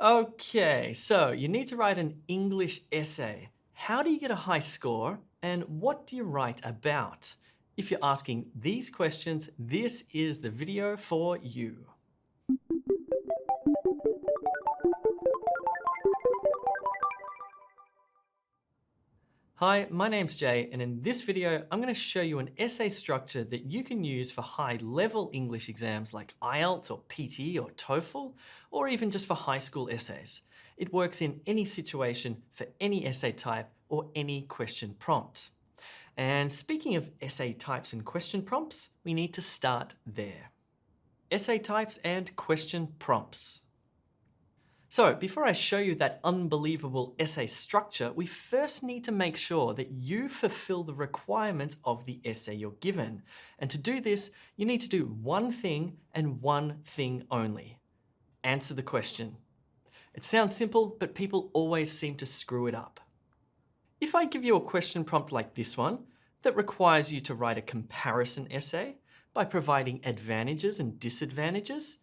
Okay, so you need to write an English essay. How do you get a high score and what do you write about? If you're asking these questions, this is the video for you. Hi, my name's Jay, and in this video, I'm going to show you an essay structure that you can use for high-level English exams like IELTS or PT or TOEFL, or even just for high school essays. It works in any situation for any essay type or any question prompt. And speaking of essay types and question prompts, we need to start there. Essay types and question prompts. So before I show you that unbelievable essay structure, we first need to make sure that you fulfill the requirements of the essay you're given. And to do this, you need to do one thing and one thing only. Answer the question. It sounds simple, but people always seem to screw it up. If I give you a question prompt like this one, that requires you to write a comparison essay by providing advantages and disadvantages,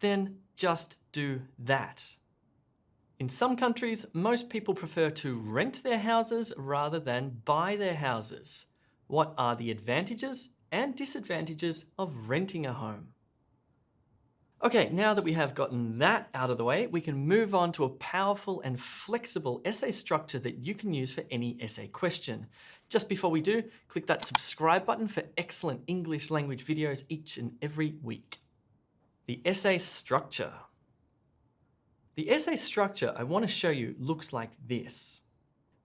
then just do that. In some countries, most people prefer to rent their houses rather than buy their houses. What are the advantages and disadvantages of renting a home? Okay, now that we have gotten that out of the way, we can move on to a powerful and flexible essay structure that you can use for any essay question. Just before we do, click that subscribe button for excellent English language videos each and every week. The essay structure. The essay structure I want to show you looks like this.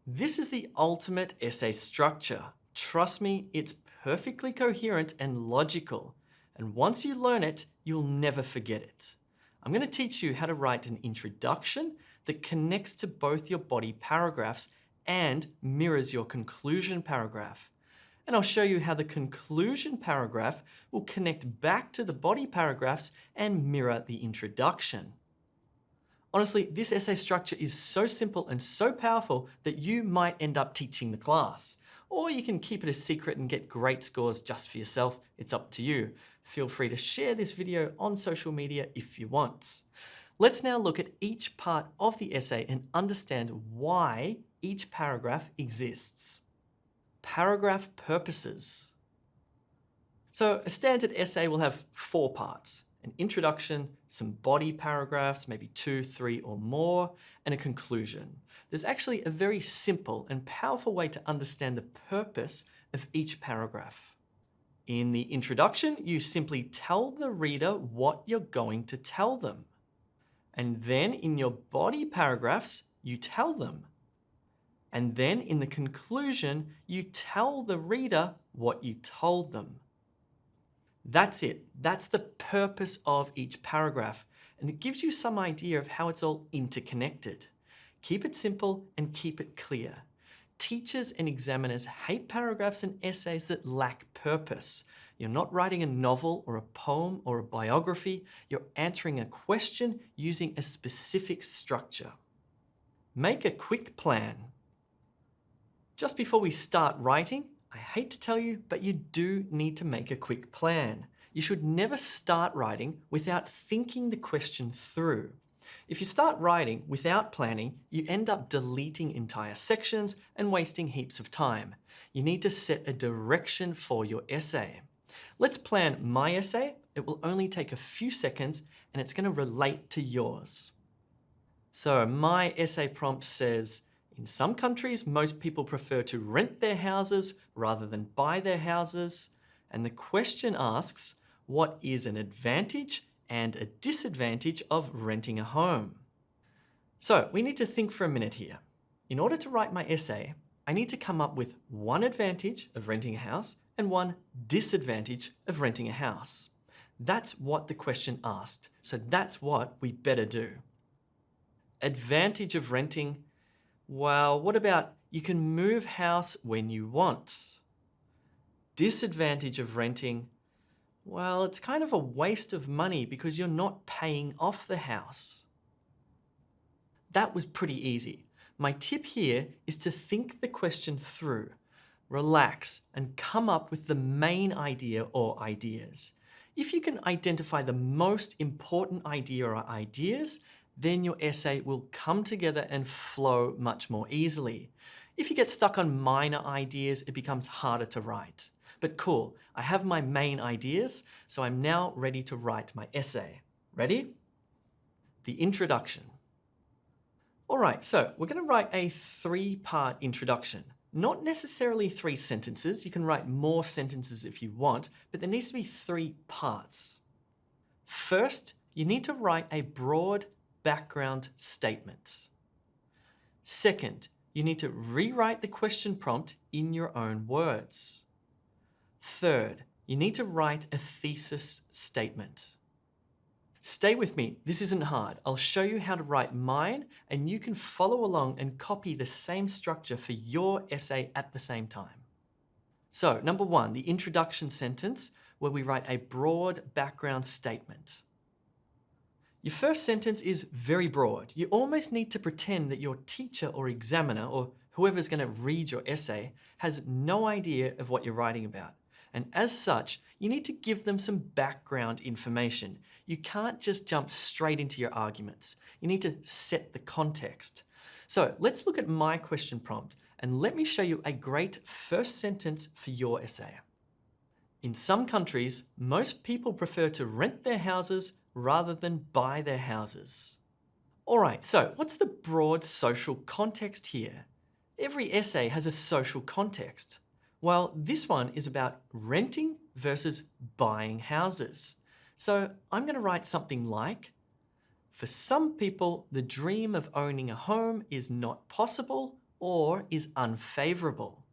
This is the ultimate essay structure. Trust me, it's perfectly coherent and logical. And once you learn it, you'll never forget it. I'm going to teach you how to write an introduction that connects to both your body paragraphs and mirrors your conclusion paragraph. And I'll show you how the conclusion paragraph will connect back to the body paragraphs and mirror the introduction. Honestly, this essay structure is so simple and so powerful that you might end up teaching the class. Or you can keep it a secret and get great scores just for yourself. It's up to you. Feel free to share this video on social media if you want. Let's now look at each part of the essay and understand why each paragraph exists. Paragraph purposes. So a standard essay will have 4 parts. An introduction, some body paragraphs, maybe 2, 3 or more, and a conclusion. There's actually a very simple and powerful way to understand the purpose of each paragraph. In the introduction, you simply tell the reader what you're going to tell them. And then in your body paragraphs, you tell them. And then in the conclusion, you tell the reader what you told them. That's it. That's the purpose of each paragraph, and it gives you some idea of how it's all interconnected. Keep it simple and keep it clear. Teachers and examiners hate paragraphs and essays that lack purpose. You're not writing a novel or a poem or a biography. You're answering a question using a specific structure. Make a quick plan. Just before we start writing, I hate to tell you, but you do need to make a quick plan. You should never start writing without thinking the question through. If you start writing without planning, you end up deleting entire sections and wasting heaps of time. You need to set a direction for your essay. Let's plan my essay. It will only take a few seconds and it's going to relate to yours. So my essay prompt says, in some countries, most people prefer to rent their houses rather than buy their houses. And the question asks, what is an advantage and a disadvantage of renting a home? So we need to think for a minute here. In order to write my essay, I need to come up with one advantage of renting a house and one disadvantage of renting a house. That's what the question asked. So that's what we better do. Advantage of renting. Well, what about you can move house when you want? Disadvantage of renting, well, it's kind of a waste of money because you're not paying off the house. That was pretty easy. My tip here is to think the question through, relax, and come up with the main idea or ideas. If you can identify the most important idea or ideas, then your essay will come together and flow much more easily. If you get stuck on minor ideas, it becomes harder to write. But cool, I have my main ideas, so I'm now ready to write my essay. Ready? The introduction. All right, so we're going to write a 3-part introduction. Not necessarily 3 sentences. You can write more sentences if you want, but there needs to be 3 parts. First, you need to write a broad background statement. Second, you need to rewrite the question prompt in your own words. Third, you need to write a thesis statement. Stay with me, this isn't hard. I'll show you how to write mine and you can follow along and copy the same structure for your essay at the same time. So, number 1, the introduction sentence, where we write a broad background statement. Your first sentence is very broad. You almost need to pretend that your teacher or examiner, or whoever's going to read your essay, has no idea of what you're writing about. And as such, you need to give them some background information. You can't just jump straight into your arguments. You need to set the context. So let's look at my question prompt and let me show you a great first sentence for your essay. In some countries, most people prefer to rent their houses rather than buy their houses. All right, so what's the broad social context here? Every essay has a social context. Well, this one is about renting versus buying houses. So I'm going to write something like, for some people, the dream of owning a home is not possible or is unfavorable.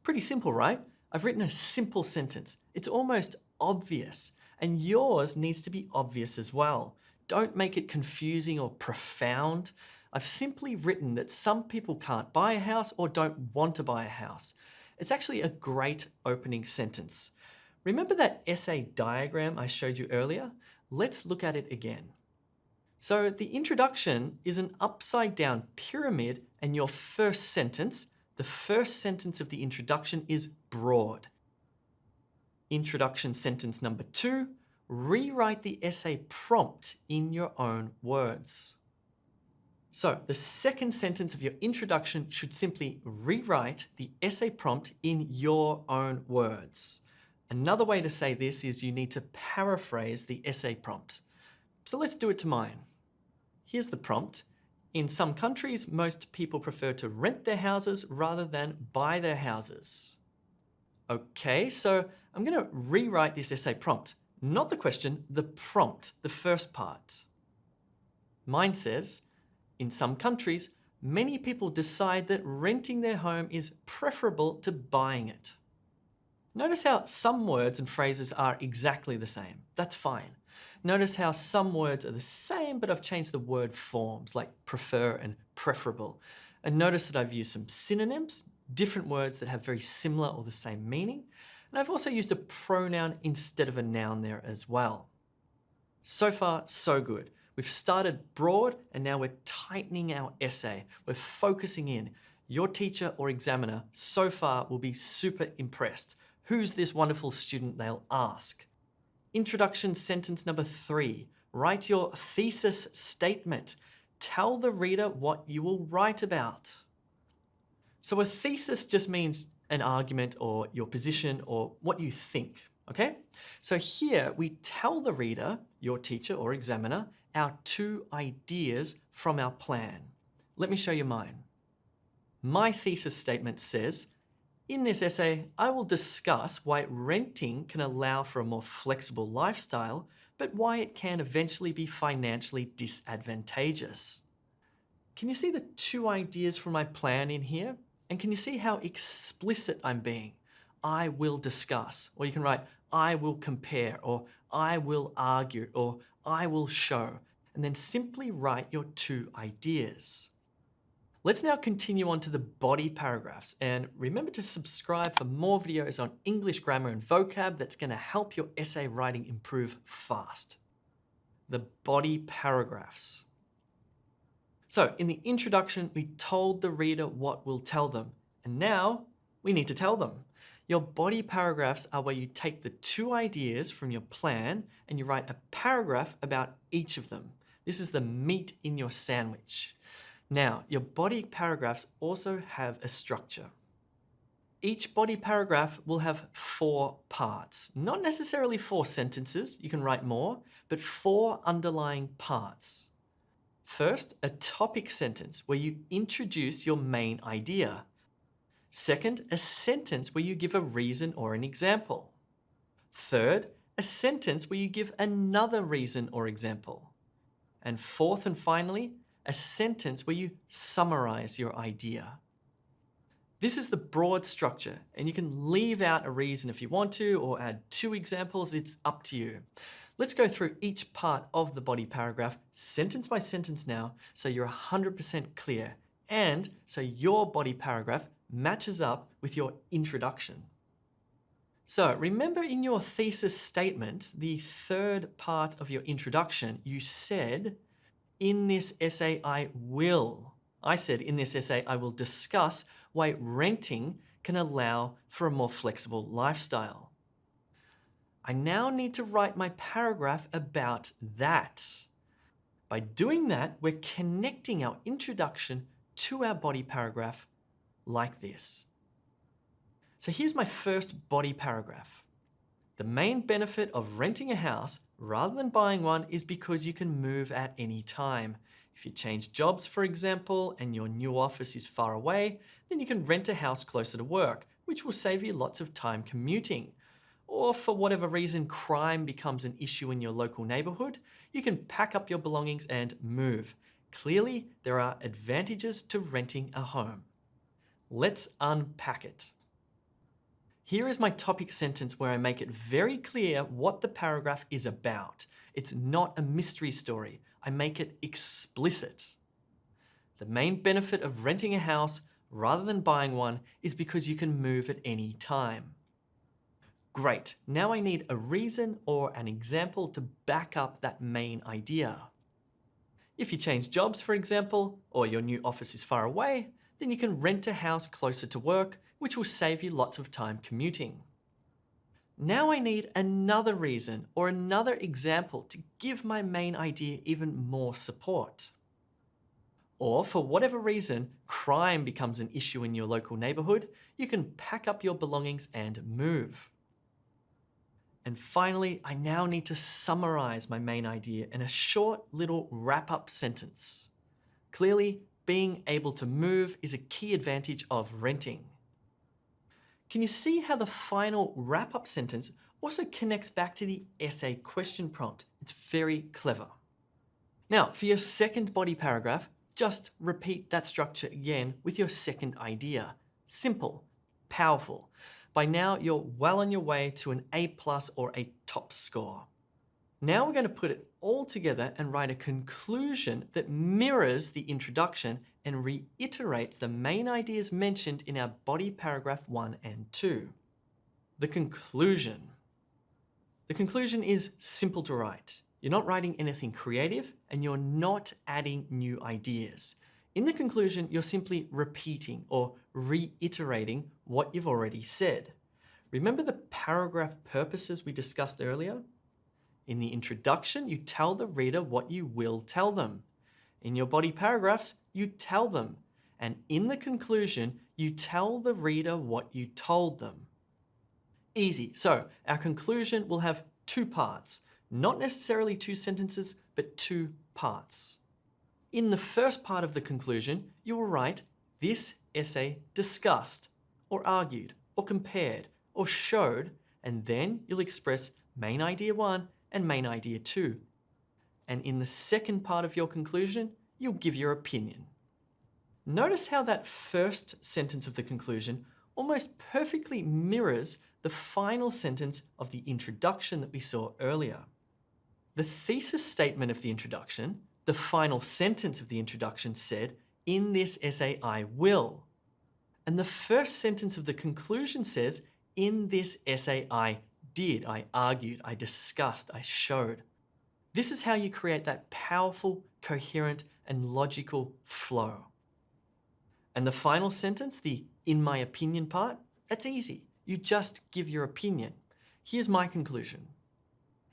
Pretty simple, right? I've written a simple sentence. It's almost obvious, and yours needs to be obvious as well. Don't make it confusing or profound. I've simply written that some people can't buy a house or don't want to buy a house. It's actually a great opening sentence. Remember that essay diagram I showed you earlier? Let's look at it again. So the introduction is an upside down pyramid, and your first sentence, the first sentence of the introduction, is broad. Introduction sentence number 2, rewrite the essay prompt in your own words. So the second sentence of your introduction should simply rewrite the essay prompt in your own words. Another way to say this is you need to paraphrase the essay prompt. So let's do it to mine. Here's the prompt. In some countries, most people prefer to rent their houses rather than buy their houses. Okay, so I'm going to rewrite this essay prompt. Not the question, the prompt, the first part. Mine says, in some countries, many people decide that renting their home is preferable to buying it. Notice how some words and phrases are exactly the same. That's fine. Notice how some words are the same, but I've changed the word forms like prefer and preferable. And notice that I've used some synonyms, different words that have very similar or the same meaning. And I've also used a pronoun instead of a noun there as well. So far, so good. We've started broad and now we're tightening our essay. We're focusing in. Your teacher or examiner so far will be super impressed. Who's this wonderful student, they'll ask. Introduction sentence number 3. Write your thesis statement. Tell the reader what you will write about. So a thesis just means an argument or your position or what you think, okay? So here we tell the reader, your teacher or examiner, our 2 ideas from our plan. Let me show you mine. My thesis statement says, in this essay, I will discuss why renting can allow for a more flexible lifestyle, but why it can eventually be financially disadvantageous. Can you see the 2 ideas from my plan in here? And can you see how explicit I'm being? I will discuss, or you can write, I will compare, or I will argue, or I will show, and then simply write your 2 ideas. Let's now continue on to the body paragraphs, and remember to subscribe for more videos on English grammar and vocab that's going to help your essay writing improve fast. The body paragraphs. So in the introduction, we told the reader what we'll tell them, and now we need to tell them. Your body paragraphs are where you take the 2 ideas from your plan and you write a paragraph about each of them. This is the meat in your sandwich. Now, your body paragraphs also have a structure. Each body paragraph will have 4 parts. Not necessarily 4 sentences, you can write more, but 4 underlying parts. First, a topic sentence where you introduce your main idea. Second, a sentence where you give a reason or an example. Third, a sentence where you give another reason or example. And fourth and finally, a sentence where you summarize your idea. This is the broad structure, and you can leave out a reason if you want to, or add 2 examples, it's up to you. Let's go through each part of the body paragraph, sentence by sentence now, so you're 100% clear, and so your body paragraph matches up with your introduction. So remember in your thesis statement, the third part of your introduction, you said, in this essay I said in this essay I will discuss why renting can allow for a more flexible lifestyle. I now need to write my paragraph about that. By doing that, we're connecting our introduction to our body paragraph like this. So here's my first body paragraph. The main benefit of renting a house rather than buying one is because you can move at any time. If you change jobs, for example, and your new office is far away, then you can rent a house closer to work, which will save you lots of time commuting. Or for whatever reason, crime becomes an issue in your local neighborhood, you can pack up your belongings and move. Clearly, there are advantages to renting a home. Let's unpack it. Here is my topic sentence where I make it very clear what the paragraph is about. It's not a mystery story. I make it explicit. The main benefit of renting a house rather than buying one is because you can move at any time. Great, now I need a reason or an example to back up that main idea. If you change jobs, for example, or your new office is far away, then you can rent a house closer to work, which will save you lots of time commuting. Now I need another reason or another example to give my main idea even more support. Or for whatever reason, crime becomes an issue in your local neighborhood, you can pack up your belongings and move. And finally, I now need to summarize my main idea in a short little wrap-up sentence. Clearly, being able to move is a key advantage of renting. Can you see how the final wrap-up sentence also connects back to the essay question prompt? It's very clever. Now, for your second body paragraph, just repeat that structure again with your second idea. Simple, powerful. By now, you're well on your way to an A+ or a top score. Now we're going to put it all together and write a conclusion that mirrors the introduction and reiterates the main ideas mentioned in our body paragraph 1 and 2. The conclusion. The conclusion is simple to write. You're not writing anything creative and you're not adding new ideas. In the conclusion, you're simply repeating or reiterating what you've already said. Remember the paragraph purposes we discussed earlier? In the introduction, you tell the reader what you will tell them. In your body paragraphs, you tell them. And in the conclusion, you tell the reader what you told them. Easy. So our conclusion will have 2 parts. Not necessarily 2 sentences, but 2 parts. In the first part of the conclusion, you will write, this essay discussed, or argued, or compared, or showed, and then you'll express main idea 1 and main idea 2. And in the second part of your conclusion, you'll give your opinion. Notice how that first sentence of the conclusion almost perfectly mirrors the final sentence of the introduction that we saw earlier. The thesis statement of the introduction, the final sentence of the introduction said, in this essay I will. And the first sentence of the conclusion says, in this essay I did, I argued, I discussed, I showed. This is how you create that powerful, coherent, and logical flow. And the final sentence, the in my opinion part, that's easy. You just give your opinion. Here's my conclusion.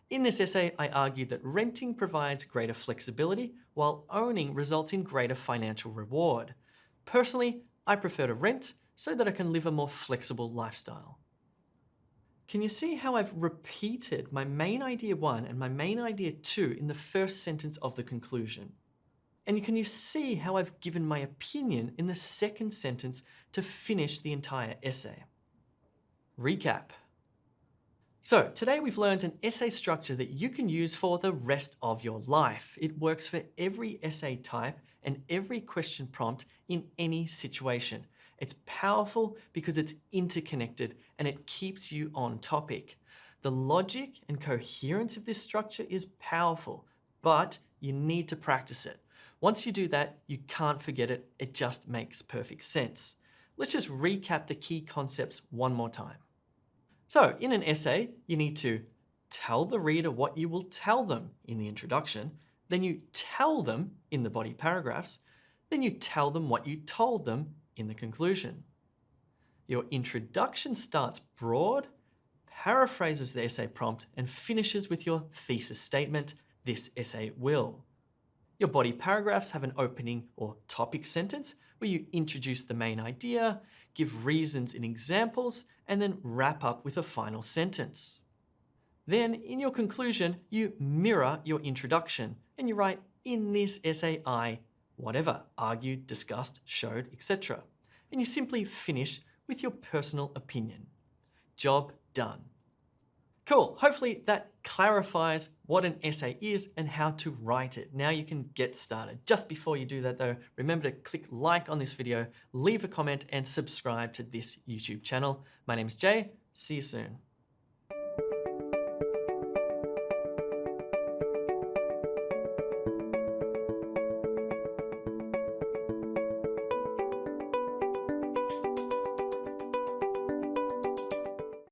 In this essay, I argued that renting provides greater flexibility, while owning results in greater financial reward. Personally, I prefer to rent so that I can live a more flexible lifestyle. Can you see how I've repeated my main idea 1 and my main idea 2 in the first sentence of the conclusion? And can you see how I've given my opinion in the second sentence to finish the entire essay? Recap. So today we've learned an essay structure that you can use for the rest of your life. It works for every essay type and every question prompt in any situation. It's powerful because it's interconnected and it keeps you on topic. The logic and coherence of this structure is powerful, but you need to practice it. Once you do that, you can't forget it. It just makes perfect sense. Let's just recap the key concepts one more time. So in an essay, you need to tell the reader what you will tell them in the introduction, then you tell them in the body paragraphs, then you tell them what you told them in the conclusion. Your introduction starts broad, paraphrases the essay prompt, and finishes with your thesis statement, "This essay will." Your body paragraphs have an opening or topic sentence where you introduce the main idea, give reasons and examples, and then wrap up with a final sentence. Then, in your conclusion, you mirror your introduction and you write, "In this essay, I," whatever, argued, discussed, showed, etc. And you simply finish with your personal opinion. Job done. Cool, hopefully that clarifies what an essay is and how to write it. Now you can get started. Just before you do that though, remember to click like on this video, leave a comment and subscribe to this YouTube channel. My name is Jay, see you soon.